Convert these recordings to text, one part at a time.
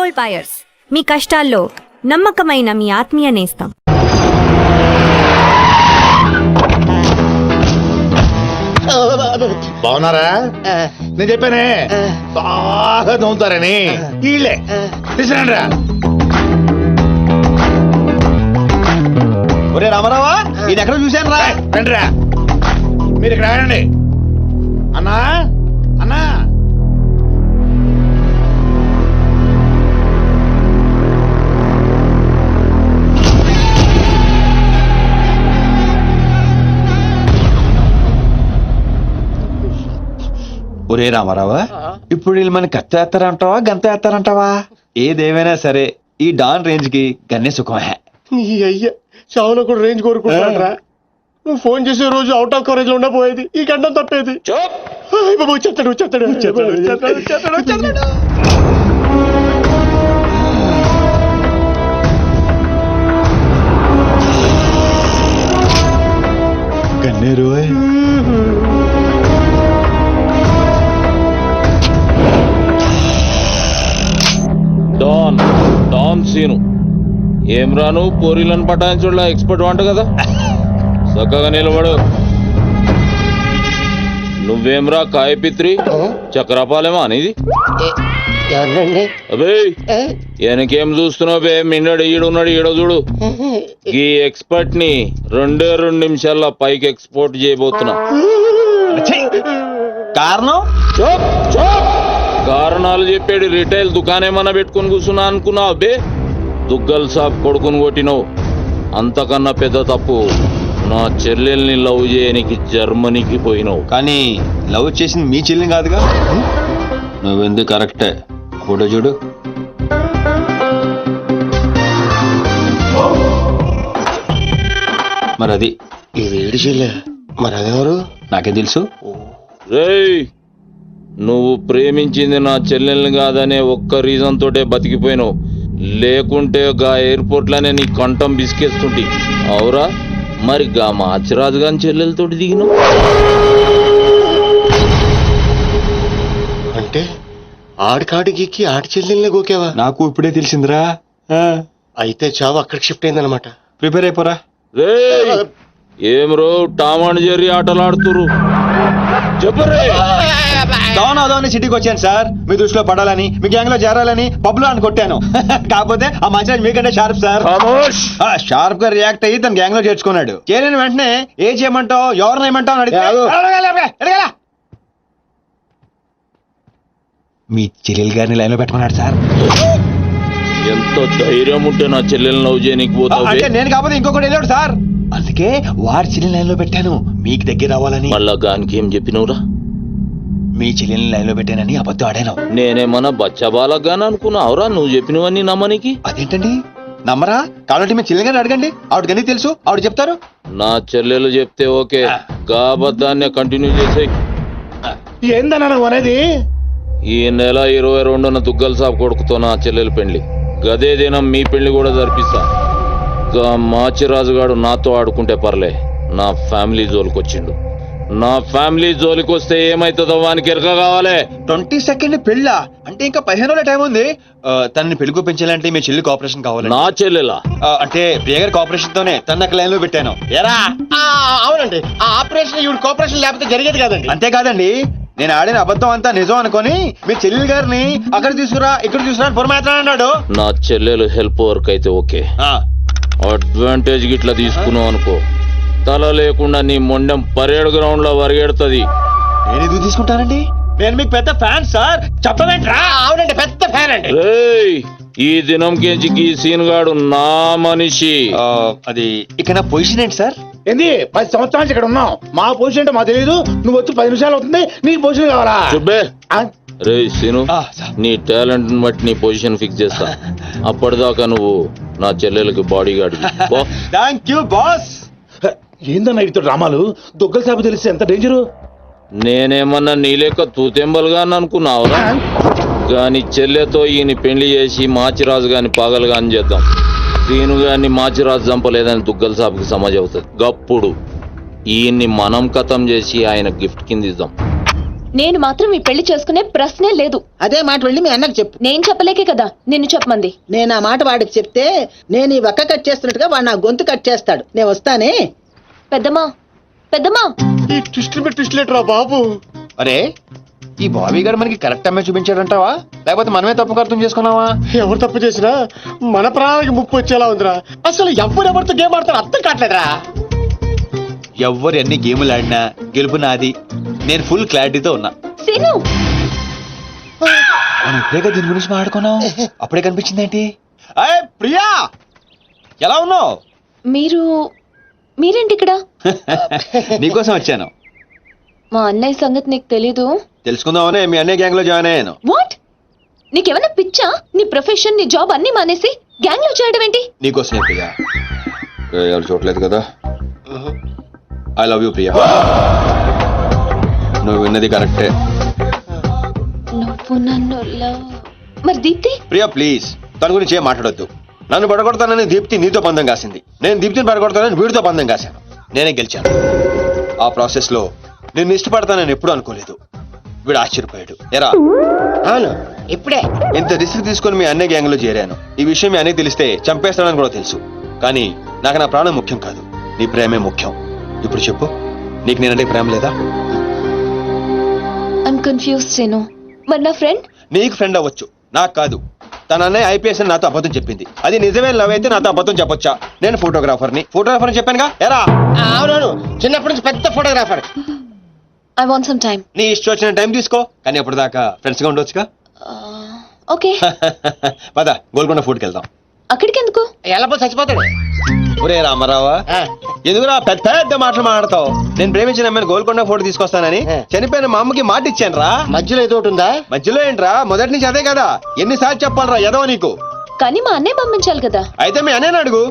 Gold buyers, మీ కష్టాల్లో నమ్మకమైన మీ ఆత్మీయ నేస్తం. బాగున్నారా? నేను చెప్పానే బాగా నవ్వుతారని. వీళ్ళే తీసుకురండి రా. ఒరే రామారావా, ఇది ఎక్కడ చూశాను రా. రండి రా, మీరు ఇక్కడ రండి. అన్నా అన్నా, ఒరే రామారావా, ఇప్పుడు వీళ్ళు మన కత్తి వేస్తారంటావా గంత వేస్తారంటావా? ఏదేమైనా సరే ఈ డాన్ రేంజ్ కి గన్నే సుఖమే. నీ అయ్యా చావులో కూడా రేంజ్ కోరుకుంటారా? నువ్వు ఫోన్ చేసే రోజు అవుట్ ఆఫ్ కవరేజ్ లో ఉండబోయేది, ఈ గండం తప్పేది. బాబు చెత్తడు చెత్తడు చెత్తడు చెత్తడు చెత్తడు చెత్తడు. గన్నేరు డాన్ డాన్ సీను ఏం రాను పోరీలను పటాయించడంలో ఎక్స్పర్ట్ వంట కదా. చక్కగా నిలబడు. నువ్వేమ్రా కాయపిత్రి చక్రపాలేమా అనేది? అబే వెనకేం చూస్తున్నావు బే? మిన్నడు ఈడున్నాడు, ఈడో చూడు. ఈ ఎక్స్పర్ట్ ని 2 నిమిషాల్లో పైకి ఎక్స్పోర్ట్ చేయబోతున్నా. కారణం కారణాలు చెప్పాడు. రిటైల్ దుకాణేమన్నా పెట్టుకుని కూర్చున్నా అనుకున్నావు బే? దుగ్గల్ సాబ్ కొడుకుని కొట్టినావు. అంతకన్నా పెద్ద తప్పు నా చెల్లెల్ని లవ్ చేయనికి జర్మనీకి పోయినావు. కానీ లవ్ చేసింది మీ చెల్లిని కాదుగా. నువ్వెందుకు కరెక్టే. ఫోటో చూడు. మరి అది ఈ వేడి చెల్లె, మరి అదెవరు? నాకేం తెలుసు. రేయ్, నువ్వు ప్రేమించింది నా చెల్లెల్ని కాదనే ఒక్క రీజన్ తోటే బతికిపోయినావు. లేకుంటే గా ఎయిర్పోర్ట్ లోనే నీ కంఠం బిసికేస్తుంటి. అవురా? మరి గా మాచిరాజు గాని చెల్లెలతోటి దిగినావు. అంటే ఆడికాడికి ఆడి చెల్లెల్ని గోకేవా? నాకు ఇప్పుడే తెలిసిందిరా. అయితే చావు అక్కడికి షిఫ్ట్ అయిందనమాట. ప్రిపేర్ అయిపోరా. రేయ్, ఏం రో టామ్ అండ్ జెర్రీ ఆటలాడుతురు? చెప్పరే. దోని సిటీకి వచ్చాను సార్, మీ దృష్టిలో పడాలని, మీ గ్యాంగ్ లో చేరాలని పబ్ లో అని కొట్టాను. కాకపోతే ఆ మంచిరాజు మీకంటే షార్ప్ సార్. షార్ప్ గా రియాక్ట్ అయ్యి తన గ్యాంగ్ లో చేర్చుకున్నాడు. చేరిన వెంటనే ఏం చేయమంటావు, ఎవరిని ఏమంటావు అని అడిగితే మీ చెల్లెలు గారిని లైన్ లో పెట్టుకున్నాడు సార్. ఎంత ధైర్యం ఉంటే నా చెల్లెల్ని లవ్ చేయనికి పోతావు? అంటే నేను కాకపోతే ఇంకొకటి వెళ్ళాడు సార్, అందుకే వారి చెల్లెని లైన్ లో పెట్టాను మీకు దగ్గర రావాలని. మళ్ళా గానికి ఏం చెప్పినవురా? మీ చెల్లెని లైన్ లో పెట్టానని అబద్ధం ఆడాను. నేనేమన్నా బచ్చబాలగాని అనుకున్నావురా నువ్వు చెప్పినవన్నీ నమ్మనికి? అదేంటండి నమ్మరా? కాబట్టి మీ చెల్లెని గారిని అడగండి, ఆవిడకి తెలుసు, ఆవిడ చెప్తారు. నా చెల్లెలు చెప్తే ఓకే, గా అబద్ధాన్ని కంటిన్యూ చేసే. ఏందన్నా నువ్వు అనేది? ఈ నెల 22న దుగ్గల్ సాబ్ కొడుకుతో నా చెల్లెలు పెళ్లి. గదే దినం మీ పెళ్లి కూడా జరిపిస్తా. గా మాచిరాజుగాడు నాతో ఆడుకుంటే పర్లే, నా ఫ్యామిలీ జోలికొచ్చిండు. నా ఫ్యామిలీ జోలికి వస్తే ఏమైతుందో వానికి ఎరక కావాలి. 22nd పెళ్ళా? అంటే ఇంకా 15 రోజుల టైం ఉంది. తనని పెళ్లి పెంచాలంటే మీ చెల్లి కోఆపరేషన్ కావాలి. నా చెల్లెలా? అంటే ప్రియగారి కోఆపరేషన్ తోనే తనకు లైన్ లో పెట్టాను. ఎరా? అవునండి, ఆ ఆపరేషన్ ఈవిడ కోఆపరేషన్ లేకపోతే జరిగేది కాదండి. అంతేకాదండి, నేను ఆడిన అబద్ధం అంతా నిజం అనుకొని మీ చెల్లెలు గారిని అక్కడ తీసుకురా ఇక్కడ తీసుకురా పొరమాట్లాడు. నా చెల్లెలు హెల్ప్ వర్క్ అయితే ఓకే, అడ్వాంటేజ్ గిట్లా తీసుకున్నావు అనుకో, తల లేకుండా నీ మొండెం పరేడ్ గ్రౌండ్ లో వరిగెడుతుంది. నేను ఎందుకు తీసుకుంటానండి? నేను మీకు పెద్ద ఫ్యాన్ సార్, చెప్పవేంట్రా? అవునండి, పెద్ద ఫ్యాన్ అండి. రేయ్, ఈ దినం కెంచి ఈ సీన్ గాడు నా మనిషి. అది ఇక నా పొజిషన్ ఏంటి సార్? ఏంది 10 సంవత్సరాల నుంచి ఇక్కడ ఉన్నావు, మా పొజిషన్ అంటే మాకు తెలియదు. నువ్వు వచ్చి 10 నిమిషాలు అవుతుంది, నీకు పొజిషన్ కావాలా? చూబ్బే. ఆ? రే సీను, నీ టాలెంట్ బట్టి నీ పొజిషన్ ఫిక్స్ చేస్తా. అప్పటిదాకా నువ్వు నా చెల్లెలకి body guard. Thank you boss. ఏందన్నా ఇటు డ్రామాలు? దుగ్గల సాబు తెలిస్తే ఎంత డేంజరు. నేనేమన్నా నీ లెక్క తూతెంబలుగా అనుకున్నావురా? గాని చెల్లెతో ఈయన పెళ్లి చేసి మాచిరాజు గాని పాగలు గాని చేద్దాం. సీను గాని మాచిరాజు చంపలేదని దుగ్గల సాబుకి సమాజ్ అవుతుంది. గప్పుడు ఈయన్ని మనం కథం చేసి ఆయన గిఫ్ట్ కింద ఇద్దాం. నేను మాత్రం ఈ పెళ్లి చేసుకునే ప్రశ్నే లేదు. అదే మాట వెళ్ళి మీ అన్నకు చెప్పు. నేను చెప్పలేకే కదా నిన్ను చెప్పమంది. నేను ఆ మాట వాడికి చెప్తే నేను ఈ వక్క కట్ చేస్తున్నట్టుగా వాడు నా గొంతు కట్ చేస్తాడు. నేను వస్తానే. పెద్దమ్మా పెద్దమ్మా ఈ ట్విస్టులు మీద ట్విస్ట్ లేటరా బాబు. అరే ఈ బాబీ గారు మనకి కరెక్ట్ అమ్మాయి చూపించాడంటావా లేకపోతే మనమే తప్పు అర్థం చేసుకున్నావా? ఎవరు తప్పు చేసినా మన ప్రాణానికి ముప్పు వచ్చేలా ఉందిరా. అసలు ఎవరెవరితో గేమ్ ఆడతారు అర్థం కావట్లేదురా. ఎవ్వరు ఎన్ని గేములు ఆడినా గెలుపు నాది. నేను ఫుల్ క్లారిటీతో ఉన్నా. సీను మనం ఇప్పుడే దీని గురించి మాట్లాడుకున్నాం, అప్పుడే కనిపించింది ఏంటి? ప్రియా ఎలా ఉన్నావు? మీరేంటి ఇక్కడ? నీకోసం వచ్చాను. మా అన్నయ్య సంగతి నీకు తెలీదు. తెలుసుకుందామనే మీ అన్నయ్య గ్యాంగ్ లో జాయిన్ అయ్యాను. వాట్? నీకేమైనా పిచ్చా? నీ ప్రొఫెషన్ నీ జాబ్ అన్ని మానేసి గ్యాంగ్ లో చేయడం ఏంటి? నీకోసమే ప్రియా. ఎవరు చూడలేదు కదా. I love you Priya. నువ్వు విన్నది కరెక్టే. నువ్వు నన్ను లవ్. మరి దీప్తి? ప్రియా ప్లీజ్ తన గురించి ఏం మాట్లాడొద్దు. నన్ను పడగొడతానని దీప్తి నీతో పందెం కాసింది. నేను దీప్తిని పడగొడతానని వీడితో పందెం కాశాను. నేనే గెలిచాను. ఆ ప్రాసెస్ లో నిన్ను ఇష్టపడతానని ఎప్పుడు అనుకోలేదు. వీడు ఆశ్చర్యపోయాడు. ఎరా అవును, ఇప్పుడే. ఇంత రిస్క్ తీసుకుని మీ అన్నయ్య గ్యాంగ్ లో చేరాను. ఈ విషయం మీ అన్నయ్య తెలిస్తే చంపేస్తానని కూడా తెలుసు. కానీ నాకు నా ప్రాణం ముఖ్యం కాదు, నీ ప్రేమే ముఖ్యం. ఇప్పుడు చెప్పు, నీకు నేనంటే ప్రేమ లేదా? I'm confused Seenu. మరి నా ఫ్రెండ్? నీకు ఫ్రెండ్ అవ్వచ్చు, నాకు కాదు. తన అన్నయ్య ఐపీఎస్ అని నాతో అబద్ధం చెప్పింది. అది నిజమే లవ్ అయితే నాతో అబద్ధం చెప్పొచ్చా? నేను ఫోటోగ్రాఫర్ని చెప్పానుగా. ఎరా అవునవును, చిన్నప్పటి నుంచి పెద్ద photographer. I want some time. నీ ఇష్టం వచ్చిన టైం తీసుకో, కానీ అప్పటిదాకా ఫ్రెండ్స్ గా ఉండొచ్చుగా. ఓకే. పద గోల్కొండ ఫుడ్కి వెళ్దాం. అక్కడికి ఎందుకు? ఎలా చచ్చిపోతాడు. ఒరే రామారావా, ఎందుకురా పెద్ద పెద్ద మాటలు మాట్లాడతావు? నేను ప్రేమించిన అమ్మాయిని గోల్కొండ ఫోటో తీసుకొస్తానని చనిపోయిన మా అమ్మకి మాట ఇచ్చాను రా. మధ్యలో ఏదో ఒకటి ఉందా? మధ్యలో ఏంట్రా, మొదటి నుంచి అదే కదా. ఎన్నిసార్లు చెప్పాలరా ఎదవ నీకు? కానీ మా అన్నయ్య పంపించాలి కదా. అయితే మీ అన్నయ్యని అడుగు.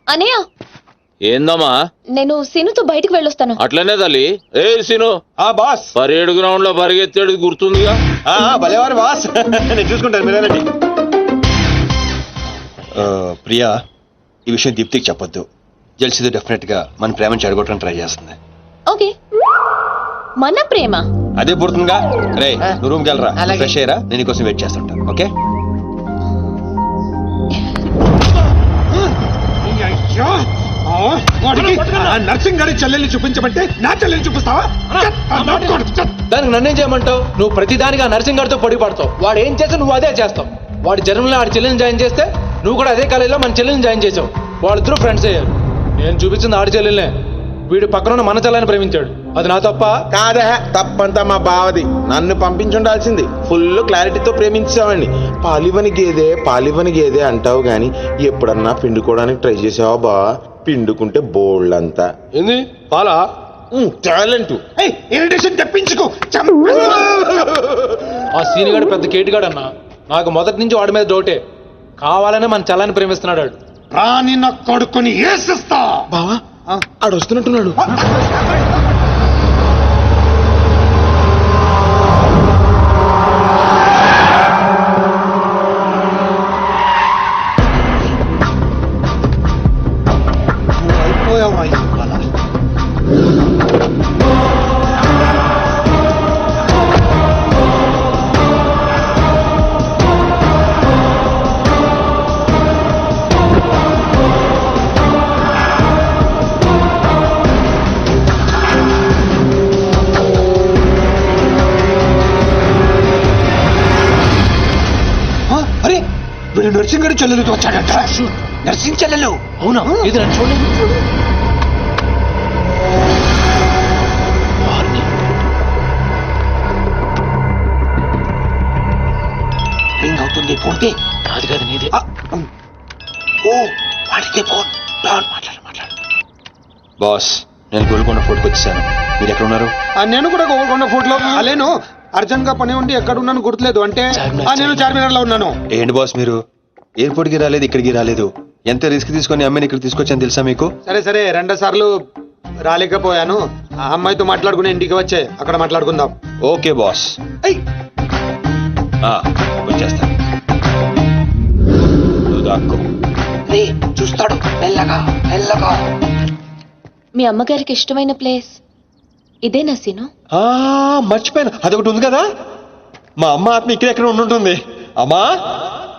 అన్నయ్య ఏందమ్మా? నేను సీనుతో బయటికి వెళ్ళొస్తాను. అట్లనే తల్లి. ఏ సీను, ఆ బాస్ పరేడ్ గ్రౌండ్ లో పరిగెత్తేది గుర్తుందిగా? భలేవారు బాస్. నేను చూసుకుంటాను, మీరేనండి. ప్రియా, ఈ విషయం దీప్తికి చెప్పొద్దు. జెల్సీతో డెఫినెట్ గా మన ప్రేమను చెడగొట్టడానికి ట్రై చేస్తుంది. ఓకే. మన ప్రేమ అదే పుడుతుందిగా. రే నువ్వు రూమ్కి వెళ్ళరా, అలాగే. ఫ్రెష్ అయ్యరా, నేను నీకోసం వెయిట్ చేస్తుంటా. ఓకే. నర్సింగ్ గారి చెల్లెల్ని చూపించమంటే నా చెల్లెల్ని చూపిస్తావా? దానికి నన్నేం చేయమంటావు? నువ్వు ప్రతిదానికి ఆ నర్సింగ్ గారితో పొడి పడతావు. వాడు ఏం చేస్తే నువ్వు అదే చేస్తావు. వాడి జన్మలో ఆడి చెల్లెని జాయిన్ చేస్తే నువ్వు కూడా అదే కాలేజీలో మన చెల్లెని జాయిన్ చేసావు. వాళ్ళిద్దరూ ఫ్రెండ్స్ అయ్యారు. నేను చూపించింది ఆడి చెల్లెలనే. వీడు పక్కన మన చెల్లెని ప్రేమించాడు. అది నా తప్ప కాదే, తప్పంతా మా బావది. నన్ను పంపించుండాల్సింది. ఫుల్ క్లారిటీతో ప్రేమించావండి. పాలివని గేదే అంటావు గాని ఎప్పుడన్నా పిండుకోవడానికి ట్రై చేసావా బా? పిండుకుంటే బోల్డ్ అంతా ఏంది పాలా టాలెంట్. ఇరిటేషన్ తెప్పించుకో. ఆ సీనిగాడు పెద్ద కేటుగాడు అన్న. నాకు మొదటి నుంచి వాడి మీద డౌటే. కావాలనే మన చెల్లని ప్రేమిస్తున్నాడు వాడు. రాని నా కొడుకుని ఏసిస్తా. బావా ఆడు వస్తున్నట్టున్నాడు. అరే వీడు నర్సింగ్ గారి చెల్లెలతో వచ్చాడంట. నర్సింగ్ చెల్లెలు. అవునా? ఇది నన్ను చూడలేదు. రింగ్ అవుతుంది. ఫోన్కి కాదు కాదు నీదే. ఓ వాడితే ఫోన్. మాట్లాడు. బాస్, నేను గోల్కొండ ఫోర్ట్కి వచ్చేసాను. మీరు ఎక్కడ ఉన్నారు? నేను కూడా గోల్కొండ ఫోర్ట్లో లేను. అర్జెంట్ గా పని ఉండి ఎక్కడ ఉన్నాను గుర్తులేదు. అంటే నేను చార్మినార్ లో ఉన్నాను. ఏంటి బాస్ మీరు ఎయిర్పోర్ట్కి రాలేదు, ఇక్కడికి రాలేదు. ఎంత రిస్క్ తీసుకొని అమ్మాయిని ఇక్కడ తీసుకొచ్చాను తెలుసా మీకు? సరే 2 సార్లు రాలేకపోయాను. ఆ అమ్మాయితో మాట్లాడుకుని ఇంటికి వచ్చే అక్కడ మాట్లాడుకుందాం. ఓకే బాస్, వచ్చేస్తాను. నువ్వు దాక్కో. చూస్తాడు మెల్లగా. మీ అమ్మగారికి ఇష్టమైన ప్లేస్ ఇదేనా సీను? మర్చిపోయాను, అదొకటి ఉంది కదా. మా అమ్మ ఆత్మ ఇక్కడ ఉండుంటుంది. అమ్మా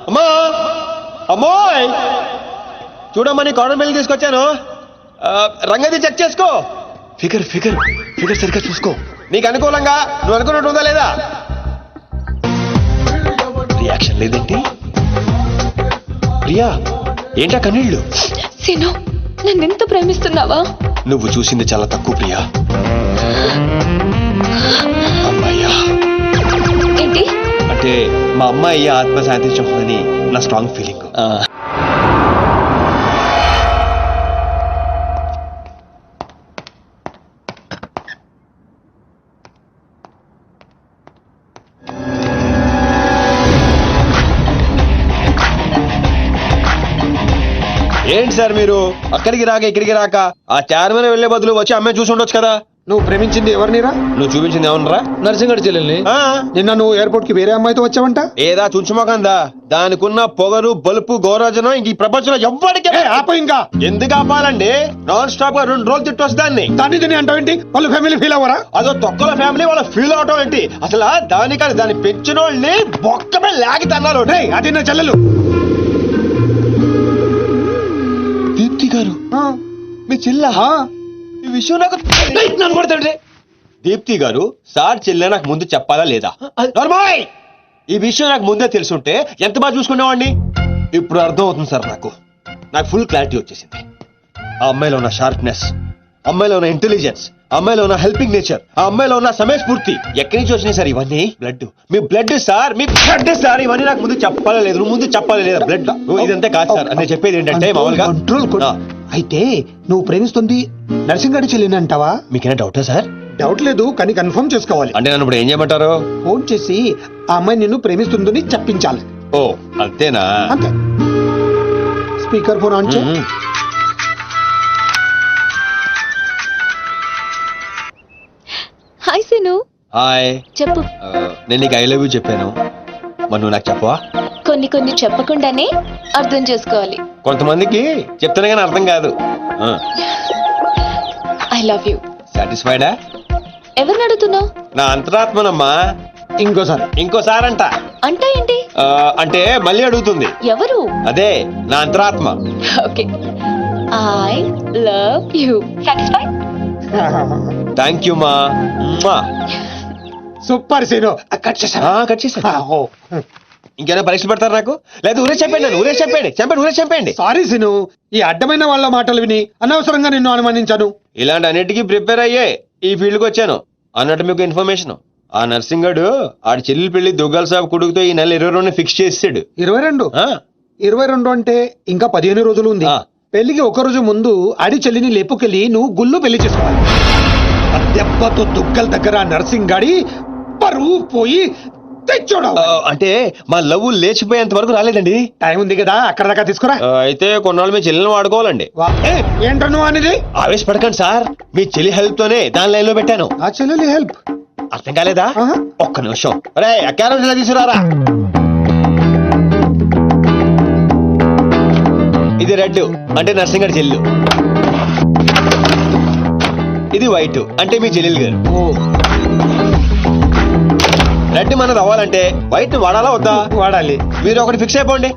అమ్మా అమ్మోయ్, చూడమ్మా నీ కాటన్ బిల్ తీసుకొచ్చాను. రంగది చెక్ చేసుకో. ఫిగర్ ఫిగర్ ఫిగర్ సరిగ్గా చూసుకో. నీకు అనుకూలంగా నువ్వు అనుకున్నట్టు ఉందా లేదా? రియాక్షన్ లేదేంటి? ప్రియా, ఏంటా కన్నీళ్ళు? సీను, నన్నెంత ప్రేమిస్తున్నావా? నువ్వు చూసింది చాలా తక్కువ ప్రియా. అమ్మాయ్యా ఏంటి? అంటే మా అమ్మాయి ఆత్మ శాంతించమని నా స్ట్రాంగ్ ఫీలింగ్. ఏంటి సార్ మీరు అక్కడికి రాక ఇక్కడికి రాక ఆ చార్మన్ వెళ్లే బదులు వచ్చి అమ్మాయి చూసి ఉండొచ్చు కదా. నువ్వు ప్రేమించింది ఎవరినిరా? నువ్వు చూపించింది ఏమన్నారా? నర్సింగడి చెల్లెల్ని. నిన్న నువ్వు ఎయిర్పోర్ట్ కి వేరే అమ్మాయితో వచ్చావంట. ఏదా చుంచుమోకందా, దానికున్న పొగరు బలుపు గౌరవజనం ఇంక ఈ ప్రపంచంలో ఎవ్వడికి. ఆపో ఇంకా. ఎందుకు ఆపాలండి? నాన్ స్టాప్ గా 2 రోజులు తిట్టొచ్చు దాన్ని. దాన్ని అంటావేంటి? వాళ్ళ ఫ్యామిలీ ఫీల్ అవ్వరా? అదో తొక్కల ఫ్యామిలీ వాళ్ళ ఫీల్ అవటం ఏంటి? అసలు దానికని దాన్ని పెంచిన వాళ్ళని బొక్కమే లాగి తన్నారు. అది నా చెల్లెలు. దీప్తి గారు మీ చెల్ల? ఈ విషయం నాకు నన్ను కొడతాడు. దీప్తి గారు సార్ చెల్లె నాకు ముందు చెప్పాలా లేదా? నార్మల్, ఈ విషయం నాకు ముందే తెలుసుంటే ఎంత బాగా చూసుకునేవాడిని. ఇప్పుడు అర్థం అవుతుంది సార్. నాకు ఫుల్ క్లారిటీ వచ్చేసింది. ఆ అమ్మాయిలో ఉన్న షార్ప్నెస్, అమ్మాయిలో ఉన్న ఇంటెలిజెన్స్, అమ్మాయిలో ఉన్న హెల్పింగ్ నేచర్, ఆ అమ్మాయిలో ఉన్న సమయస్ఫూర్తి ఎక్కడి నుంచి వచ్చినాయి సార్ ఇవన్నీ? బ్లడ్, మీ బ్లడ్ సార్, మీ బ్లడ్ సార్. ఇవన్నీ నాకు ముందు చెప్పాలా లేదు? ముందు చెప్పాలి లేదా? బ్లడ్ ఇదంతే కాదు సార్. నేను చెప్పేది ఏంటంటే మామూలుగా అయితే నువ్వు ప్రేమిస్తుంది నర్సింగడి చెల్లిని అంటావా? మీకేనా డౌటా సార్? డౌట్ లేదు, కానీ కన్ఫర్మ్ చేసుకోవాలి. అంటే నన్ను ఇప్పుడు ఏం చేయమంటారు? ఫోన్ చేసి ఆ అమ్మాయి నిన్ను ప్రేమిస్తుందని చెప్పించాలి. ఓ అంతేనా? అంతే. స్పీకర్ ఫోన్ ఆన్ చేయి. హాయ్ సీను. హాయ్. చెప్పు. నేను నీకు ఐ లవ్ యూ చెప్పాను, మరి నువ్వు నాకు చెప్పవా? కొన్ని చెప్పకుండానే అర్థం చేసుకోవాలి. కొంతమందికి చెప్తానే కానీ అర్థం కాదు. I love you. సాటిస్ఫైడా? ఎవరిని అడుగుతున్నావు? నా అంతరాత్మనమ్మా. ఇంకోసారి అంట. అంటే ఏంటి? అంటే మళ్ళీ అడుగుతుంది. ఎవరు? అదే నా అంతరాత్మ. Okay, I love you. Satisfy? Thank you మా. Super scene. కట్ చేసా. ఇంకేనా పరీక్షలు పెడతారు నాకు? లేదు ఊరే చెప్పండి. ఊరే చెప్పండి. సారీ సీను, ఈ అడ్డమైన వాళ్ళ మాటలు విని అనవసరంగా నిన్ను అనుమానించాను. ఇలాంటి అన్నిటికీ ప్రిపేర్ అయ్యే ఈ ఫీల్డ్ కి వచ్చాను. అన్నట్టు మీకు ఇన్ఫర్మేషన్, ఆ నర్సింగడు ఆడి చెల్లి పెళ్లి దుగ్గల సాబ్ కొడుకుతో ఈ నెల 22 ఫిక్స్ చేసాడు. 22 అంటే ఇంకా 15 రోజులు ఉంది. పెళ్లికి ఒక రోజు ముందు ఆడి చెల్లిని లేపుకెళ్ళి నువ్వు గుళ్ళు పెళ్లి చేసుకోవాలి. దెబ్బతో దుగ్గల దగ్గర నర్సింగాడి పరువు పోయి తెచ్చోడు. అంటే మా లవ్ లేచిపోయేంత వరకు రాలేదండి. టైం ఉంది కదా, అక్కడ దాకా తీసుకురా. అయితే కొన్నాళ్ళు మీ చెల్లెని వాడుకోవాలండి. ఏంటను అనేది? ఆవేశపడకండి సార్, మీ చెల్లి హెల్ప్ తోనే దాని లైన్ లో పెట్టాను. ఆ చెల్లెలి హెల్ప్ అర్థం కాలేదా? ఒక్క నిమిషం. అరే అకారం తీసుకురారా. ఇది రెడ్ అంటే నర్సింగడి చెల్లు, ఇది వైట్ అంటే మీ చెల్లెలు గారు. రెడ్ మనది అవ్వాలంటే వైట్ వాడాలా వద్దా? వాడాలి. మీరు ఒకటి ఫిక్స్ అయిపోండి.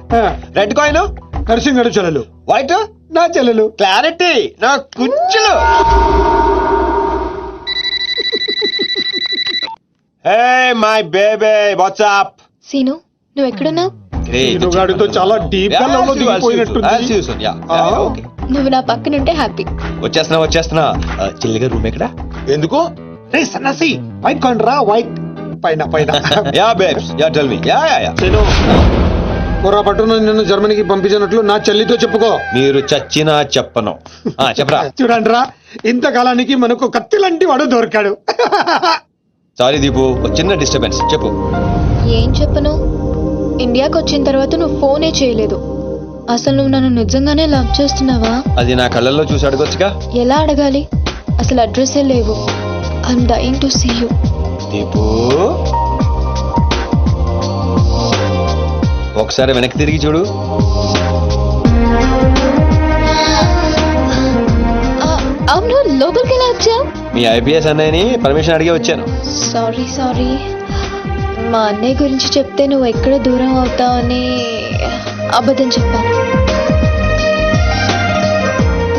రెడ్ కాయిన్ నర్సింగడి చెల్లెలు, వైట్ నా చెల్లెలు. క్లారిటీ నా కుచ్చులు. Hey my baby, what's up? Seenu, నువ్వు ఎక్కడున్నావు? గాడితో చాలా డీప్ గా లవ్ లో దిగిపోయినట్టుంది. నువ్వు నా పక్కనుంటే హ్యాపీ. వచ్చేస్తున్నా. చెల్లిగా రూమ్ ఎక్కడ? ఎందుకు? సన్నసి వైట్ కాండ్రా, వైట్ పైన. Yeah babes, yeah tell me. Yeah పొరపాటున నిన్ను జర్మనీకి పంపించినట్లు నా చెల్లితో చెప్పుకో. మీరు చచ్చినా చెప్పను. చెప్పరా. చూడండిరా, ఇంతకాలానికి మనకు కత్తి లాంటి వాడు దొరికాడు. సారీ దీపు, చిన్న డిస్టర్బెన్స్. చెప్పు. ఏం చెప్పను? ఇండియాకి వచ్చిన తర్వాత నువ్వు ఫోనే చేయలేదు. అసలు నువ్వు నన్ను నిజంగానే లవ్ చేస్తున్నావా? అది నా కళ్ళల్లో చూసి అడగొచ్చుగా. ఎలా అడగాలి? అసలు అడ్రస్సే లేవు. I'm dying to see you. Deepu, ఒకసారి వెనక్కి తిరిగి చూడు. అవును, లోపలికి ఎలా వచ్చావు? మీ ఐపీఎస్ అన్నయ్యని పర్మిషన్ అడిగి వచ్చాను. సారీ మా అన్నయ్య గురించి చెప్తే నువ్వు ఎక్కడ దూరం అవుతావని అబద్ధం చెప్పాను.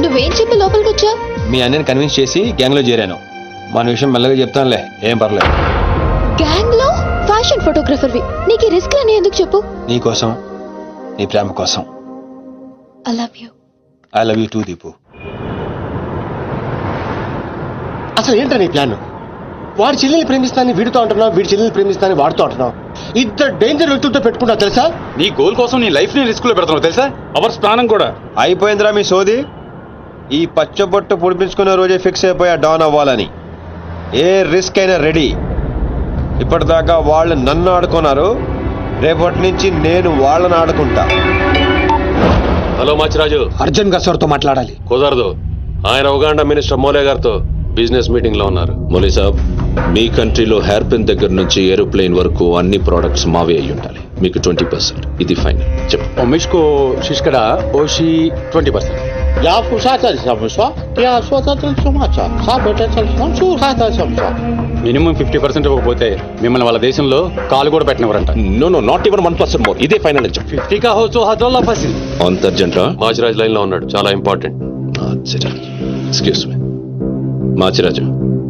నువ్వేం చెప్పి లోపలికి వచ్చావు? మీ అన్నయ్యని కన్విన్స్ చేసి గ్యాంగ్ లో చేరాను. మన విషయం మెల్లగా చెప్తానులే, ఏం పర్లేదు. గ్యాంగ్ లో ఫ్యాషన్ ఫోటోగ్రఫర్వి, నీకు ఈ రిస్క్ అని ఎందుకు చెప్పు? నీ కోసం, నీ ప్రేమ కోసం. I love you. I love you two Deepu. అసలు ఏంటో నీ ప్లాన్? వాడి చెల్లెల్ని ప్రేమిస్తానని వీడితో అంటున్నావు, వీడి చెల్లెల్ని ప్రేమిస్తానని వాడితో అంటున్నావు. ఇద్దరు డేంజర్ వ్యక్తులతో పెట్టుకున్నావు తెలుసా? నీ గోల్ కోసం నీ లైఫ్ ని రిస్క్ లో పెడుతున్నావు తెలుసా? అవర్స్ ప్రాణం కూడా. అయిపోయిందిరా మీ సోది. ఈ పచ్చబొట్టు పొడిపించుకునే రోజే ఫిక్స్ అయిపోయా డాన్ అవ్వాలని. ఏ రిస్క్ అయినా రెడీ. ఇప్పటిదాకా వాళ్ళు నన్ను ఆడుకున్నారు, రేపటి నుంచి నేను వాళ్ళని ఆడుకుంటా. హలో మాచిరాజు, అర్జున్ గారితో మాట్లాడాలి. కుదరదు. ఆయన ఉగాండా మినిస్టర్ మోలే గారితో బిజినెస్ మీటింగ్ లో ఉన్నారు. మోలీ సాబ్, మీ కంట్రీలో హెయిర్ పిన్ దగ్గర నుంచి ఏరోప్లేన్ వరకు అన్ని ప్రోడక్ట్స్ మావే అయి ఉండాలి. మీకు 20%. ఇది ఫైనల్. చెప్పు. ఉమేష్కు శిష్కడ ఓషి 20%. మినిమం 50% ఇవ్వకపోతే మిమ్మల్ని వాళ్ళ దేశంలో కాలు కూడా పెట్టినవరంట. No not even 1% more. ఇదే ఫైనల్ అని చెప్పు. 50 కా హోచో హజోల్లా ఫసి. అంత అర్జెంట్ రా? మాచిరాజ్ లైన్ లో ఉన్నాడు, చాలా ఇంపార్టెంట్. Excuse me. మాచిరాజు,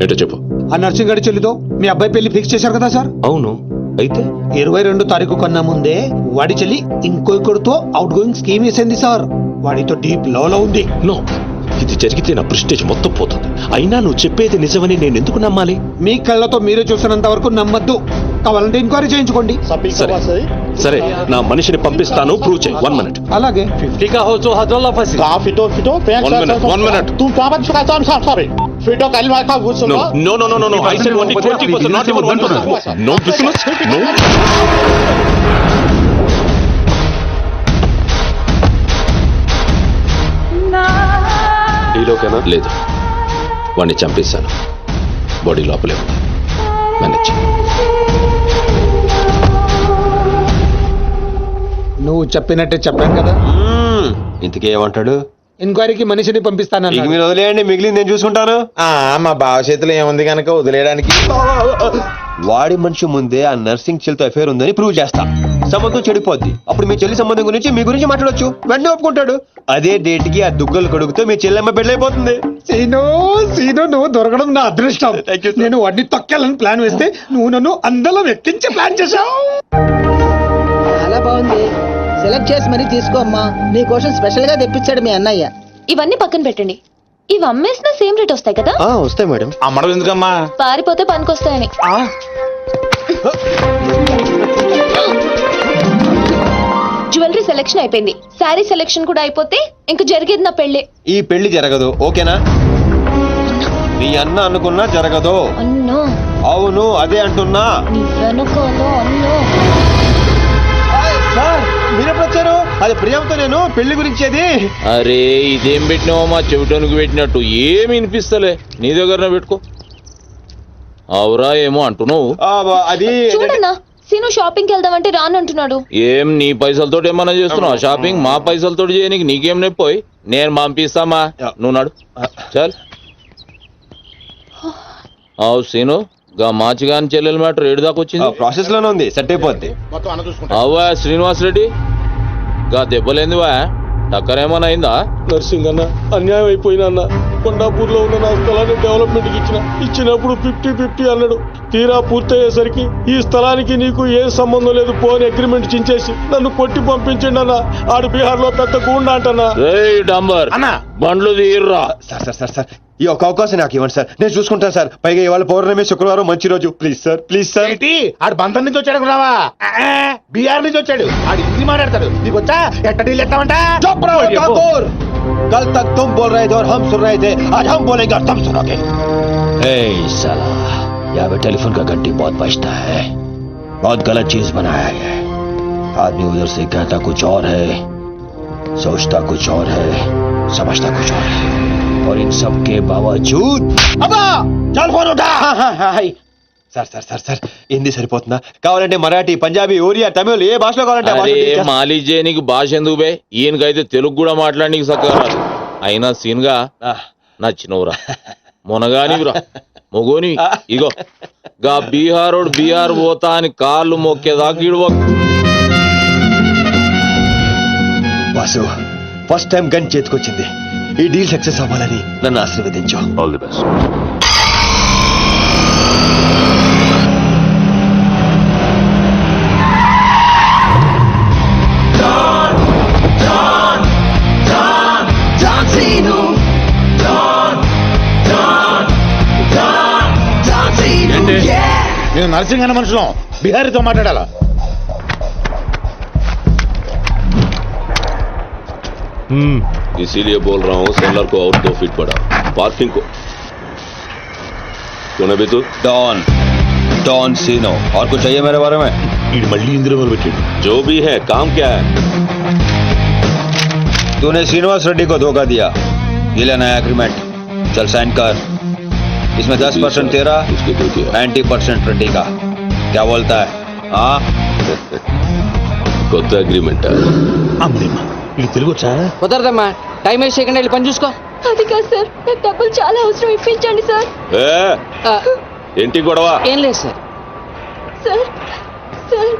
ఏంటో చెప్పు. ఆ నర్సింగ్ గారి చెల్లితో మీ అబ్బాయి పెళ్లి ఫిక్స్ చేశారు కదా సార్? అవును, అయితే 22 తారీఖు కన్నా ముందే వాడి చెల్లి ఇంకొకరితో అవుట్ గోయింగ్ స్కీమ్ వేసింది సార్. వాడితో డీప్ లో ఉంది. నో, ఇది జరిగితే నా ప్రెస్టేజ్ మొత్తం పోతుంది. అయినా నువ్వు చెప్పేది నిజమని నేను ఎందుకు నమ్మాలి? మీ కళ్ళతో మీరే చూసినంత వరకు నమ్మద్దు. కావాలంటే ఎంక్వైరీ చేయించుకోండి. సరే, నా మనిషిని పంపిస్తాను, ప్రూవ్ చేయి. 1 minute. అలాగే 50 కా హోచో హజోల్లా ఫసి. 1 minute. No. I said only 20%, not even 1%. No business. No. డీలోకేనా? లేదు, వాడిని చంపేశాను. బాడీ లోపలే ఉంది. మేనేజ్. నువ్వు చెప్పినట్టే చెప్పాను కదా. ఇంతకీ ఏమంటాడు? ఎంక్వైరీకి మనిషిని ఇక పంపిస్తానన్నా. మీరు వదిలేయండి, మిగిలింది నేను చూసుకుంటాను. మా బావ చేతిలో ఏముంది కనుక వదిలేయడానికి. వాడి మనిషి ముందే ఆ నర్సింగ్ చెల్లితో అఫేర్ ఉందని ప్రూవ్ చేస్తా. సంబంధం చెడిపోద్ది. అప్పుడు మీ చెల్లి సంబంధం గురించి మీ గురించి మాట్లాడొచ్చు. వెంటనే ఒప్పుకుంటాడు. అదే డేట్ కి ఆ దుగ్గలు కొడుకుతో మీ చెల్లెమ్మ పెళ్ళైపోతుంది. సీను నువ్వు దొరకడం నా అదృష్టం. Thank you, sir. నేను వాడిని తొక్కాలని ప్లాన్ వేస్తే నువ్వు నన్ను అందలో ఎక్కించి ప్లాన్ చేశావు. చాలా బాగుంది. సెలెక్ట్ చేసి మరీ తీసుకో అమ్మా. నీ కోసం స్పెషల్ గా తెప్పించాడు మీ అన్నయ్య. ఇవన్నీ పక్కన పెట్టండి. ఇవి అమ్మేసిన సేమ్ రేట్ వస్తాయి కదా? వస్తాయి మేడం. అమ్మడం ఎందుకమ్మా? పారిపోతే పనికొస్తాయని. జ్యువెలరీ సెలెక్షన్ అయిపోయింది, శారీ సెలెక్షన్ కూడా అయిపోతే ఇంక జరిగేది నా పెళ్లి. ఈ పెళ్లి జరగదు, ఓకేనా? నీ అన్న అనుకున్నా జరగదు. అన్నో, అవును, అదే అంటున్నా. నీ వెనుకోలో అన్నో. సార్, మీరెప్పుడు వచ్చారు? అది ప్రియాంతో నేను పెళ్లి గురించేది. అరే, ఇదేం పెట్టినావో మా చెవిటోనికి పెట్టినట్టు ఏమి వినిపిస్తలే. నీ దగ్గర పెట్టుకో. అవురా ఏమో అంటున్నావు. అది చూడన్నా, సీను షాపింగ్కి వెళ్దామంటే రానంటున్నాడు. ఏం నీ పైసలతో ఏమన్నా చేస్తున్నావు షాపింగ్? మా పైసలతో చేయనీకి నీకేం నొప్పిపోయి? నేను పంపిస్తామా, నువ్వు నడు. చల్. అవు సీను, గా మాచిగాని చెల్లెల మ్యాటర్ ఏడు దాకా వచ్చింది. ప్రాసెస్ లోనే ఉంది, సెట్ అయిపోద్ది. మొత్తం అన్న చూసుకుంటా. అవ్వా శ్రీనివాస్ రెడ్డి, గా దెబ్బలేందివా? టక్కర్ ఏమన్నా అయిందా? నర్సింగ్ అన్న, అన్యాయం అయిపోయినా అన్న. కొండాపూర్ లో ఉన్న నా స్థలాన్ని డెవలప్మెంట్ కి ఇచ్చినప్పుడు 50-50 అన్నాడు. తీరా పూర్తయ్యేసరికి ఈ స్థలానికి నీకు ఏం సంబంధం లేదు పో అని అగ్రిమెంట్ చించేసి నన్ను కొట్టి పంపించండి అన్న. ఆడు బీహార్ లో పెద్ద గూండా అంటన్నా. రేయ్ డంబర్, అన్నా. బండ్లు తీర్రా. సార్ ఈ ఒక్క అవకాశం నాకు ఇవ్వండి సార్, నేను చూసుకుంటాను సార్. పైగా ఇవాళ పౌర్ణమి, శుక్రవారం మంచి రోజు. Please sir. ఏంటి ఆడు బంధం నుంచి వచ్చాడు అనుకున్నావా? బీహార్ నుంచి వచ్చాడు. ఆడు హిందీ మాట్లాడతాడు. నీకు వచ్చా? ఎట్ట డీల్ ఎత్తామంట? कल तक तुम बोल रहे थे और हम सुन रहे थे, आज हम बोलेंगे और तुम सुनोगे. साला, यहाँ पे टेलीफोन का घंटी बहुत बजता है. बहुत गलत चीज बनाया है. आदमी उधर से कहता कुछ और है, सोचता कुछ और है, समझता कुछ और है, और इन सब के बावजूद अबा चल फोन उठा. సార్ హిందీ సరిపోతుందా? కావాలంటే మరాఠీ, పంజాబీ, ఒరియా, తమిళ్ ఏ భాషలో కావాలంటే ఆ భాషలో అరే teach చేస్తా. మాలిజే, నీకు భాష ఎందుకు బే? ఈయనకైతే తెలుగు కూడా మాట్లాడనీకి సక్కగా రాదు. అయినా సీన్గా నచ్చినవురా. మొనగానివిరా మొగోని ఇగో గా బీహారోడు బీహార్ పోతా అని కాళ్ళు మొక్కేదాకా ఈడు వాసు ఫస్ట్ టైం గన్ చేతికొచ్చింది. ఈ డీల్ సక్సెస్ అవ్వాలని నన్ను ఆశీర్వదించు. All the best. నేను నర్సింగ్ అనే మనుషులం బిహారీతో మాట్లాడాలా? इसीलिए बोल रहा हूँ सेलर को और 2 फीट बढ़ा पार्किंग को. तूने भी तू डॉन सीनो और कुछ चाहिए मेरे बारे में? వీడు మళ్ళీ ఇందులో మొదలు పెట్టాడు. जो भी है काम क्या है? तूने श्रीनिवास रेड्डी को धोखा दिया. ये लेना है एग्रीमेंट. चल साइन कर. इसमें 10% तेरा, उसके दो दिया. 90% रेड्डी का. क्या बोलता है? हाँ కొత్త అగ్రిమెంట్. అమ్మేమ్మా వీడు తెలుగు వచ్చా? కుదరదమ్మా, టైం వేస్ట్ చేయకుండా వెళ్ళి పని చూసుకో. అది కాదు సార్, నాకు డబ్బులు చాలా అవసరం, ఇప్పించండి సార్. ఏంటి గొడవ? ఏం లేదు సార్. సార్ సార్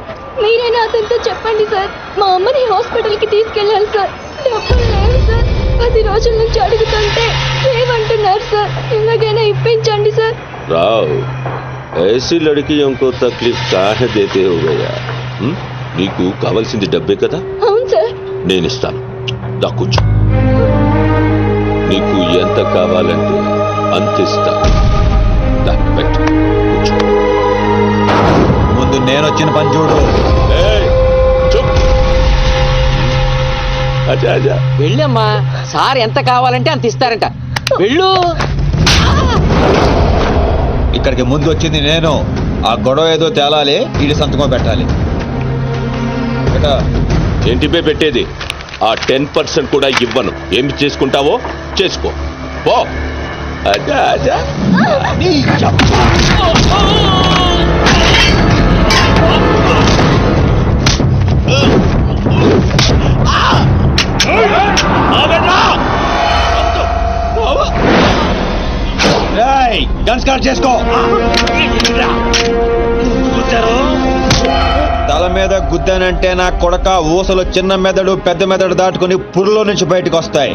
మీరైనా అతనితో చెప్పండి సార్, మా అమ్మని హాస్పిటల్కి తీసుకెళ్ళాలి సార్. డబ్బులు లేవు సార్, 10 రోజుల నుంచి అడుగుతుంటే లేవంటున్నారు సార్. ఎలాగైనా ఇప్పించండి సార్. రావ్ ऐसी लड़कियों को तकलीफ काहे देते हो गया? నీకు కావాల్సింది డబ్బే కదా? అవును సార్. నేను ఇస్తాను. దా కూర్చో. నీకు ఎంత కావాలంటే అంత ఇస్తా. దా పెట్టు కూర్చో. ముందు నేను వచ్చిన పని చూడు. ఏయ్, చూప్. అచ్చా అచ్చా. వెళ్ళమ్మా, సార్ ఎంత కావాలంటే అంత ఇస్తారంట. వెళ్ళు. ఇక్కడికి ముందు వచ్చింది నేను. ఆ గొడవ ఏదో తేలాలి, ఈడి సంతకం పెట్టాలి. ఏంటిపై పెట్టేది? ఆ 10% కూడా ఇవ్వను. ఏమి చేసుకుంటావో చేసుకో పో. అచ్చా అచ్చా. గన్ స్టార్ట్ చేసుకో. తల మీద గుద్దానంటే నా కొడక ఊసలు చిన్న మెదడు పెద్ద మెదడు దాటుకుని పురులో నుంచి బయటకు వస్తాయి.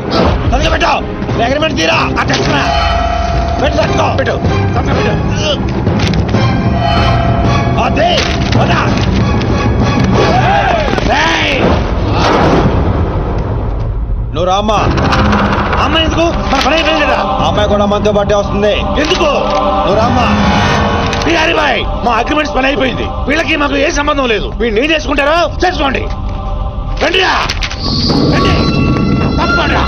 నువ్వు రామ్మా. అమ్మ ఎందుకు? మన పని అయిపోయింది కదా. అమ్మాయి కూడా మనతో పాటే వస్తుంది. ఎందుకు? నువ్వు రామ్మా. బిహారీ బాయ్, మా అగ్రిమెంట్స్ పని అయిపోయింది. వీళ్ళకి మాకు ఏ సంబంధం లేదు. వీళ్ళు ఏం చేసుకుంటారో చేసుకోండి. రండిరా, రండి, తప్పకుండా.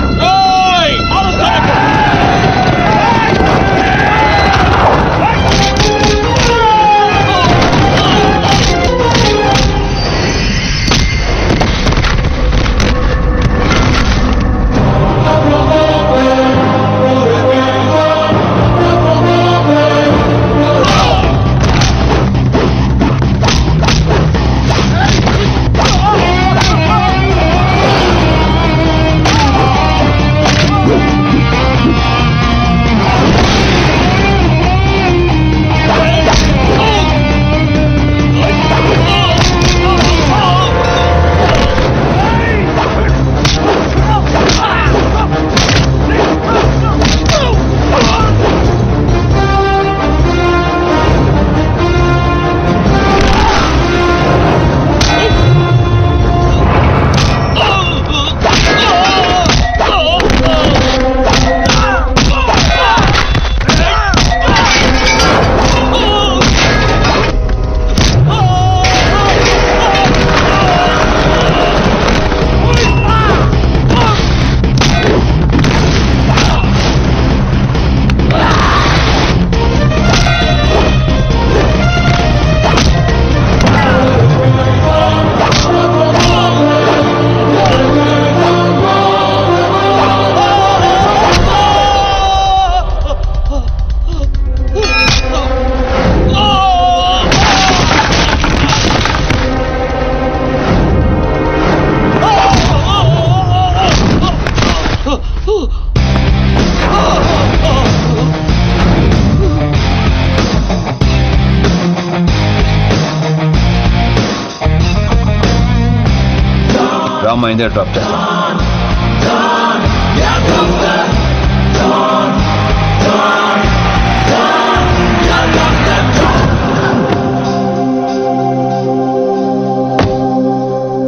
రామ్మ ఇండియా డ్రాప్ చేస్తా.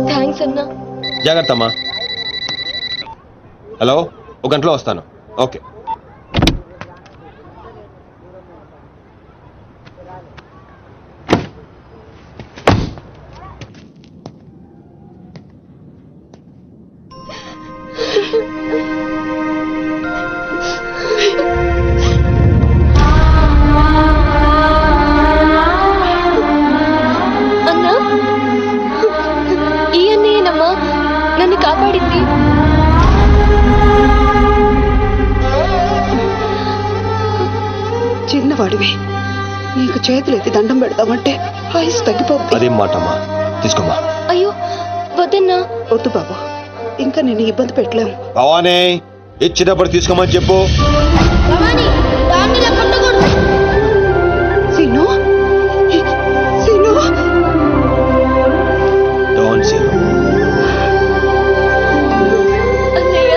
థ్యాంక్స్ అన్నా. జాగ్రత్త అమ్మా. హలో, ఒక గంటలో వస్తాను. ఓకే. అన్నా, ఈ అన్నయ్యనమ్మా నన్ను కాపాడింది. చిన్నవాడివి, నీకు చేతులెత్తి దండం పెడతామంటే ఆయుస్ తగ్గిపోతుంది. అదేం మాట అమ్మా, తీసుకోమ్మా. అయ్యో వద్దన్నా. వద్దు బాబు, ఇంకా నేను ఇబ్బంది పెట్టలేము. భవానీ, ఇచ్చినప్పుడు తీసుకోమని చెప్పు. సీను, సీను. Don't see. అన్నయ్య,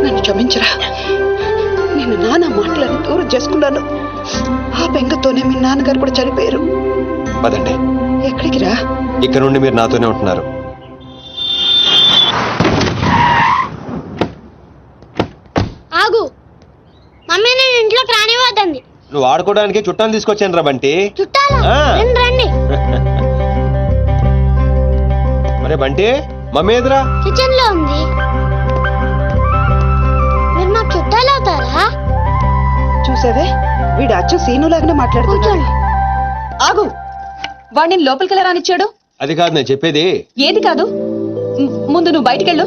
నన్ను క్షమించరా. నేను నాన్న మాటలను దూరం చేసుకున్నాను. ఆ బెంగతోనే మీ నాన్నగారు కూడా చనిపోయారు. పదండి. ఎక్కడికి రా? ఇక్కడ నుండి మీరు నాతోనే ఉంటున్నారు. ఆగు. మమ్మీ నేను ఇంట్లోకి రానివ్వద్దండి. నువ్వు ఆడుకోవడానికి చుట్టాలు తీసుకొచ్చాను రా బంటి. చుట్టాలా? ఆ. రండి. మరే బంటి, మమ్మీ ఎదురా? కిచెన్ లో ఉంది. మీరు నాకు చుట్టాలు అవుతారా? చూసావే, వీడు అచ్చు సీనులాగానే మాట్లాడుతున్నాడు. ఆగు, వాడిని లోపలికి ఎలా రానిచ్చాడు? అది కాదు నేను చెప్పేది. ఏది కాదు, ముందు నువ్వు బయటికెళ్ళు.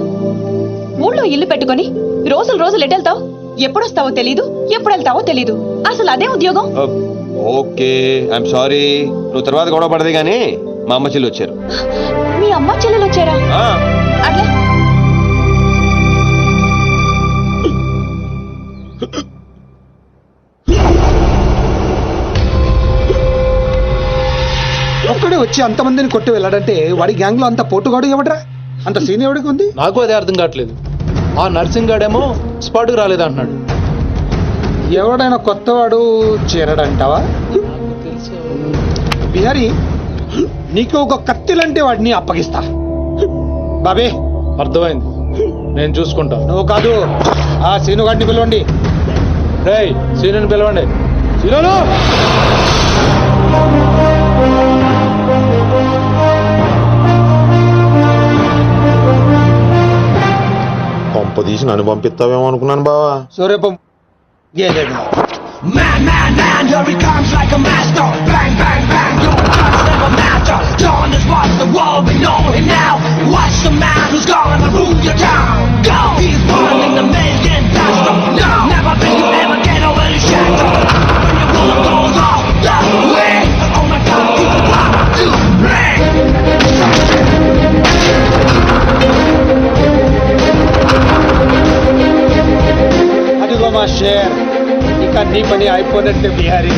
ఊళ్ళో ఇల్లు పెట్టుకొని రోజులు ఎటెళ్తావు? ఎప్పుడొస్తావో తెలీదు, ఎప్పుడు వెళ్తావో తెలీదు. అసలు అదే ఉద్యోగం. Okay, I'm sorry. నువ్వు తర్వాత గొడవ పడదే గానీ మా అమ్మ చెల్లి వచ్చారు. మీ అమ్మ చెల్లెలు వచ్చారా? ఆ, అట్లా ఒక్కడే వచ్చి అంతమందిని కొట్టి వెళ్ళాడంటే వాడి గ్యాంగ్ లో అంత పోటుగాడు ఎవడరా? అంత సీన్ ఎవడికి ఉంది? నాకు అదే అర్థం కావట్లేదు. ఆ నర్సింగ్ గాడేమో స్పాట్కి రాలేదంటున్నాడు. ఎవడైనా కొత్తవాడు చేరడంటావా? బిహారీ, నీకు ఒక కత్తిలంటే వాడిని అప్పగిస్తా. బాబే, అర్థమైంది, నేను చూసుకుంటా. నువ్వు కాదు, ఆ సీనుగాడిని పిలవండి. రేయ్, సీనుని పిలవండి. సీనును! పంప తీసి నన్ను పంపిస్తావేమో అనుకున్నాను బావా. సూర్యపం గేదెడు. అదిగో మా షేర్, ఇక నీ పని అయిపోయినట్టే బిహారీ.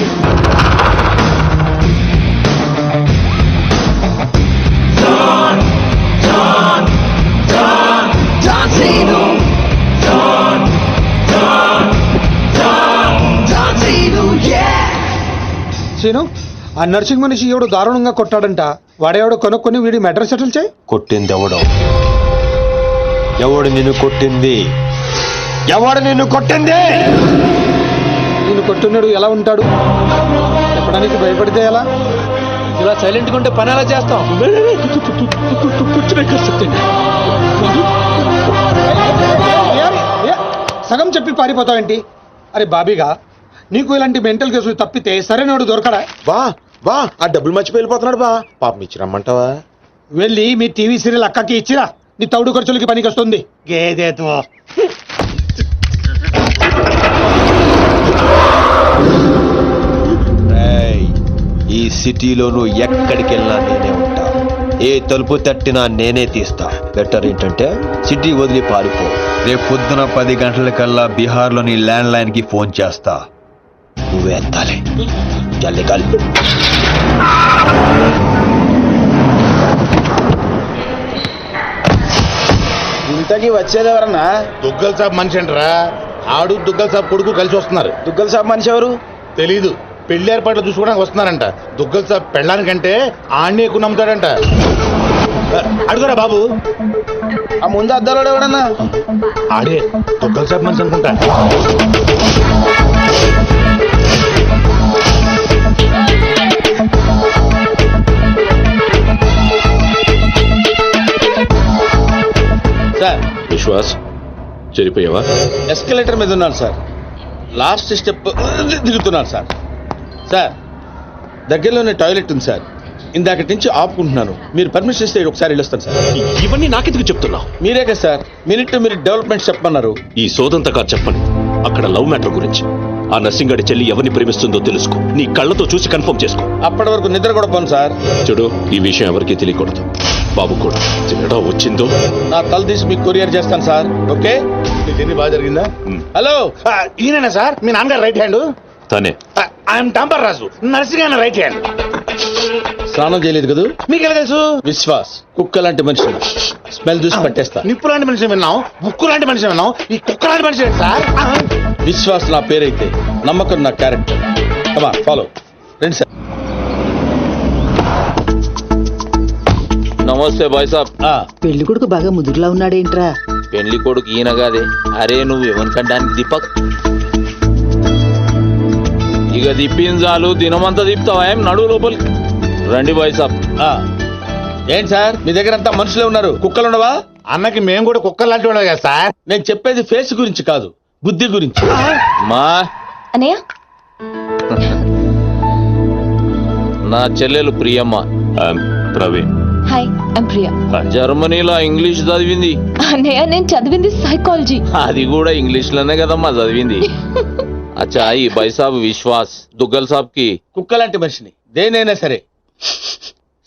సీను, ఆ నర్సింగ్ మనిషి ఎవడు దారుణంగా కొట్టాడంట. వాడేవాడు కొనుక్కొని వీడి మెటర్ సెటిల్ చేయి. కొట్టింది ఎవడు? ఎవడు నిన్ను కొట్టింది? ఎవడు నిన్ను కొట్టింది? నిన్ను కొట్టున్నాడు ఎలా ఉంటాడు? చెప్పడానికి భయపడితే ఎలా? ఇలా సైలెంట్గా ఉంటే పని ఎలా చేస్తాం? సగం చెప్పి పారిపోతావేంటి? అరే బాబీగా, నీకు ఇలాంటి మెంటల్ కేసులు తప్పితే సరైనడు దొరకడా? బా ఆ డబ్బులు మర్చిపోయి వెళ్ళిపోతున్నాడు బా. పాపం ఇచ్చిరమ్మంటావా? వెళ్ళి మీ టీవీ సీరియల్ అక్కకి ఇచ్చిరా. నీ తౌడు ఖర్చులకి పనికి వస్తుంది. గేదేతో ఈ సిటీలో నువ్వు ఎక్కడికి వెళ్ళినా నేనే ఉంటా. ఏ తలుపు తట్టినా నేనే తీస్తా. బెటర్ ఏంటంటే సిటీ వదిలి పారిపో. రేపు పొద్దున 10 గంటలకల్లా బీహార్లోని ల్యాండ్ లైన్ కి ఫోన్ చేస్తా. నువ్వే ఎత్తాలి. జల్ది కల్. ఇంతకీ వచ్చేది ఎవరన్నా? దుగ్గల్ సాబ్ మనిషి అంటారా? ఆడు దుగ్గల్ సాబ్ కొడుకు కలిసి వస్తున్నారు. దుగ్గల్ సాబ్ మనిషి ఎవరు? తెలీదు. పెళ్లి ఏర్పాట్లు చూసుకోవడానికి వస్తున్నారంట. దుగ్గల్ సాబ్ పెళ్ళానికంటే ఆడిని ఎక్కువ నమ్ముతాడంట. అడుగురా బాబు. ఆ ముందు అద్దాలో ఎవడన్నా? ఆడే దుగ్గల్ సాబ్ మనిషి అనుకుంటా. సార్, విశ్వాస్ చెరిపోయావా? ఎస్కలేటర్ మీద ఉన్నాను సార్. లాస్ట్ స్టెప్ దిగుతున్నాను సార్. సార్, దగ్గరలోనే టాయిలెట్ ఉంది సార్. ఇందాకటి నుంచి ఆపుకుంటున్నాను. మీరు పర్మిషన్ ఇస్తే ఒకసారి వెళ్ళొస్తాను సార్. ఇవన్నీ నాకెందుకు చెప్తున్నావు? మీరే కదా sir minute to minute development చెప్పమన్నారు. ఈ సోదంతా కాదు చెప్పండి. అక్కడ లవ్ మ్యాటర్ గురించి. ఆ నర్సింగాడి చెల్లి ఎవరిని ప్రేమిస్తుందో తెలుసుకో. నీ కళ్ళతో చూసి కన్ఫర్మ్ చేసుకో. అప్పటి వరకు నిద్ర కూడా పోను సార్. చూడు, ఈ విషయం ఎవరికీ తెలియకూడదు. బాబు కూడా తేడా వచ్చిందో నా తల తీసి మీకు కొరియర్ చేస్తాను సార్. ఓకే? నీకు బాగా జరిగిందా? హలో, ఈయన సార్ మీ నాన్నగారు రైట్ హ్యాండ్. తనే. I'm tamper Raju, nursing right hand. స్నానం చేయలేదు కదా? మీకు ఎలా తెలుసు? విశ్వాస్ కుక్క లాంటి మనిషి. స్మెల్ చూసి పట్టేస్తా. నిప్పు లాంటి మనిషి విన్నాం, బుక్కు లాంటి మనిషి విన్నాం, ఈ కుక్క లాంటి మనిషి ఏంటి సార్? విశ్వాస్ నా పేరైతే నమ్మకం నా క్యారెక్టర్. కమా ఫాలో. రండి సార్. నమస్తే బాయ్ సాబ్. పెళ్లి కొడుకు బాగా ముదురులా ఉన్నాడేంట్రా? పెళ్లి కొడుకు ఈయన కాదే. అరే నువ్వు ఎవరికంటానికి దీపక్. ఇక దిప్పింది చాలు, దినమంతా దిప్తావా? ఏం నడువు లోపలికి రండి బాయ్ సాబ్. ఏంటి సార్ మీ దగ్గర అంతా మనుషులే ఉన్నారు, కుక్కలు ఉండవా? అన్నకి మేము కూడా కుక్క లాంటి వాళ్ళం కదా సార్. నేను చెప్పేది ఫేస్ గురించి కాదు, బుద్ధి గురించి. మా అన్నయ్య నా చెల్లెలు ప్రియమ్మ. ప్రవీణ్. Hi, I'm Priya. జర్మనీలో ఇంగ్లీష్ చదివింది. అన్నయ్య నేను చదివింది సైకాలజీ. అది కూడా ఇంగ్లీష్ లోనే కదమ్మా చదివింది. అచ్చా, ఈ బాయ్ సాబ్ విశ్వాస్ దుగ్గల్ సాబ్ కి కుక్క లాంటి మనిషిని. దేనైనా సరే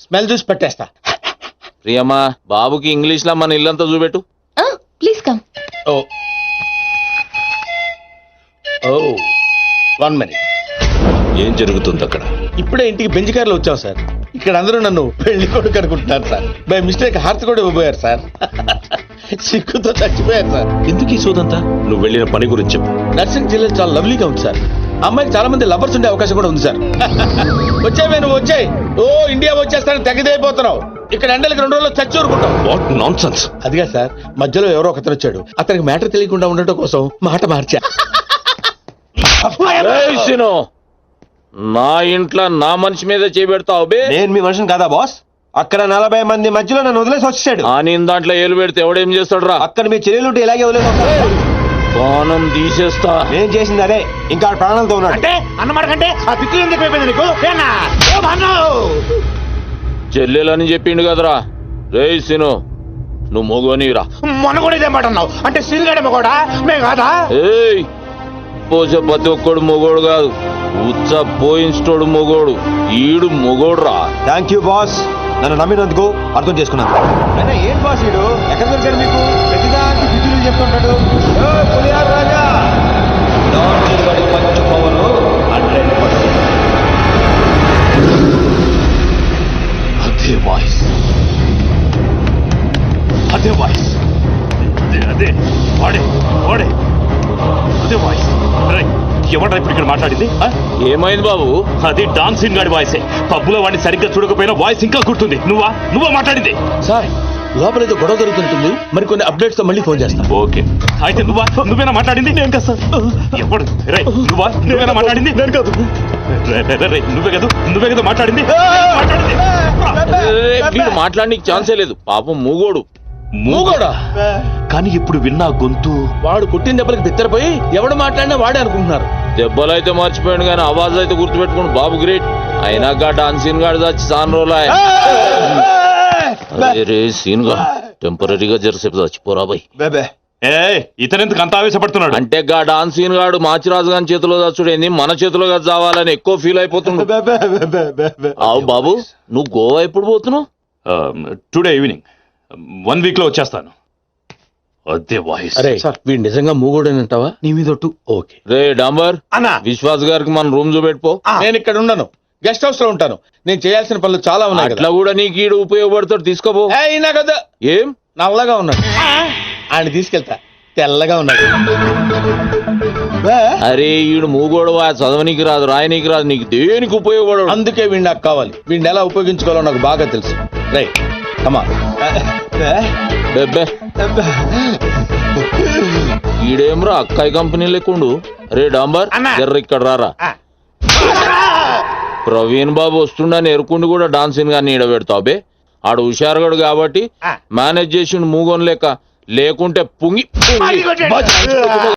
స్మెల్ చూసి పట్టేస్తా. ప్రియమ్మా, బాబుకి ఇంగ్లీష్ లో మన ఇల్లంతా చూపెట్టు. Please come. ఓ ఓ 1 minute. ఏం జరుగుతుంది అక్కడ? ఇప్పుడే ఇంటికి బెంచ్ కార్లో వచ్చాం సార్. ఇక్కడ అందరూ నన్ను పెళ్లి కొడుకు అనుకుంటున్నారు సార్. బై మిస్టేక్ హార్ట్ కూడా ఇవ్వబోయారు సార్. సిగ్గుతో చచ్చిపోయారు సార్. ఎందుకు ఈ సోదంతా? నువ్వు వెళ్ళిన పని గురించి చెప్పు. నర్సింగ్ జిల్లా చాలా లవ్లీగా ఉంది సార్. అమ్మాయికి చాలా మంది లవర్స్ ఉండే అవకాశం కూడా ఉంది సార్. వచ్చాయి నువ్వు వచ్చాయి. ఓ ఇండియా వచ్చేస్తానని తెగదైపోతున్నావు. ఇక్కడ ఎండలకి 2 రోజులు చచ్చి ఊరుకుంటావు. What nonsense. అదిగా సార్, మధ్యలో ఎవరో ఒకతను వచ్చాడు. అతనికి మ్యాటర్ తెలియకుండా ఉండటం కోసం మాట మార్చా. ఏయ్ సినో, నా ఇంట్లో నా మనిషి మీద చేపెడతావు బే. నేను మీ మనిషిని కాదా బాస్? అక్కడ 40 మంది మధ్యలో నన్ను వదిలేసి వచ్చాడు. ఆ నేను దాంట్లో ఏలు పెడితే ఎవడేం చేస్తాడు రా? అక్కడ మీ చెల్లెలుంటే ఇలాగే వదిలేసి బాణం తీసేస్తా. నేను చేసింది అదే. ఇంకా ఆడ ప్రాణాలతో ఉన్నాడు. అంటే అన్నమాట కంటే ఆ పిక్కు ఎందుకు అయిపోయింది నీకు? ఏనా? ఏ బాను? చెల్లెలని చెప్పిండు కదరా. రేయ్ సిను, నువ్వు మొగోనిరా. మొన్న కూడా ఇదే మాట అన్నావు. అంటే సీన్గాడేమో కూడా మేము కాదా? ఏయ్, పోసే ప్రతి ఒక్కడు మొగోడు కాదు, ఉచ్చ పోయించోడు మొగోడు. ఈడు మొగోడు రా. థ్యాంక్ యూ బాస్, నన్ను నమ్మినందుకు. అర్థం చేసుకున్నాను. అయినా ఏం బాస్ వీడు? ఎక్కడ దొరికాడు మీకు? ప్రతిదానికి బిజీలు చెప్తుంటాడు. ఓ పులిహార రాజా, వాడి పంచు పవను 100%. అదే వాయిస్, అదే వాయిస్, అదే వాడే వాడే, అదే వాయిస్. ఎవడ్రా ఇప్పుడు ఇక్కడ మాట్లాడింది? ఏమైంది బాబు? అది డాన్సింగ్ గాడి వాయిసే. పబ్బులో వాడిని సరిగ్గా చూడకపోయినా వాయిస్ ఇంకా గుర్తుంది. నువ్వా మాట్లాడింది? సార్, లోపల ఏదో గొడవ జరుగుతున్నట్టుంది. మరి కొన్ని అప్డేట్స్ తో మళ్ళీ ఫోన్ చేస్తా. ఓకే, అయితే నువ్వేనా మాట్లాడింది? నేను కదా సార్. ఎవడు? నువ్వేనా మాట్లాడింది? నేను కాదు. నువ్వే కదా మాట్లాడింది. వీడు మాట్లాడడానికి ఛాన్సే లేదు. పాపం మూగోడు. మూగోడా? కానీ ఇప్పుడు విన్నా గొంతు. వాడు కొట్టిన దెబ్బలకి బిత్తరపోయి ఎవడు మాట్లాడినా వాడే అనుకుంటున్నారు. దెబ్బలైతే మర్చిపోయాడు కానీ ఆవాజ్ అయితే గుర్తుపెట్టుకోండి. బాబు గ్రేట్. అయినా గా డాన్సీన్ గాడు చచ్చి చాలా రోజులు. రే సీన్ గా టెంపరీగా జరసేపు చచ్చిపోరా బాయ్. ఇతనెందుకు అంత ఆవేశపడుతున్నాడు? అంటే గా డాన్సీన్ గాడు మాచిరాజు గారి చేతిలో చచ్చుడేంది, మన చేతిలో చావాలని ఎక్కువ ఫీల్ అయిపోతున్నాడు. అవు బాబు, నువ్వు గోవా ఎప్పుడు పోతున్నావు? Today evening. 1 week లో వచ్చేస్తాను. అదే వాయిస్ అరే వీడు నిజంగా మూగోడేనంటావా? నీ మీద ఒట్టు. ఓకే. రే డాంబర్ అన్నా విశ్వాస్ గారికి మన రూమ్ చూపెట్టుకో. నేను ఇక్కడ ఉండను, గెస్ట్ హౌస్ లో ఉంటాను. నేను చేయాల్సిన పనులు చాలా ఉన్నాయి అట్లా కూడా నీకు ఈడు ఉపయోగపడతాడు, తీసుకోపో. కదా ఏం నల్లగా ఉన్నాడు, ఆయన తీసుకెళ్తా. తెల్లగా ఉన్నాడు. అరే ఈడు మూగోడవా, చదవనీకి రాదు, రాయనీకి రాదు, నీకు దేనికి ఉపయోగపడడు. అందుకే వీడు నాకు కావాలి. వీడిని ఎలా ఉపయోగించుకోవాలో నాకు బాగా తెలుసు. రైట్ కమా. బెబ్బే ఈడేమ్రా అక్కాయి కంపెనీ లేకుండు. రే డాంబర్ జర్ర ఇక్కడ రారా. ప్రవీణ్ బాబు వస్తుండని ఎరుకుండి కూడా డాన్సింగ్ గాని ఈడ పెడతావు బే. ఆడు హుషారుగాడు కాబట్టి మేనేజ్ చేసిండు మూగోన్ లేక, లేకుంటే పుంగి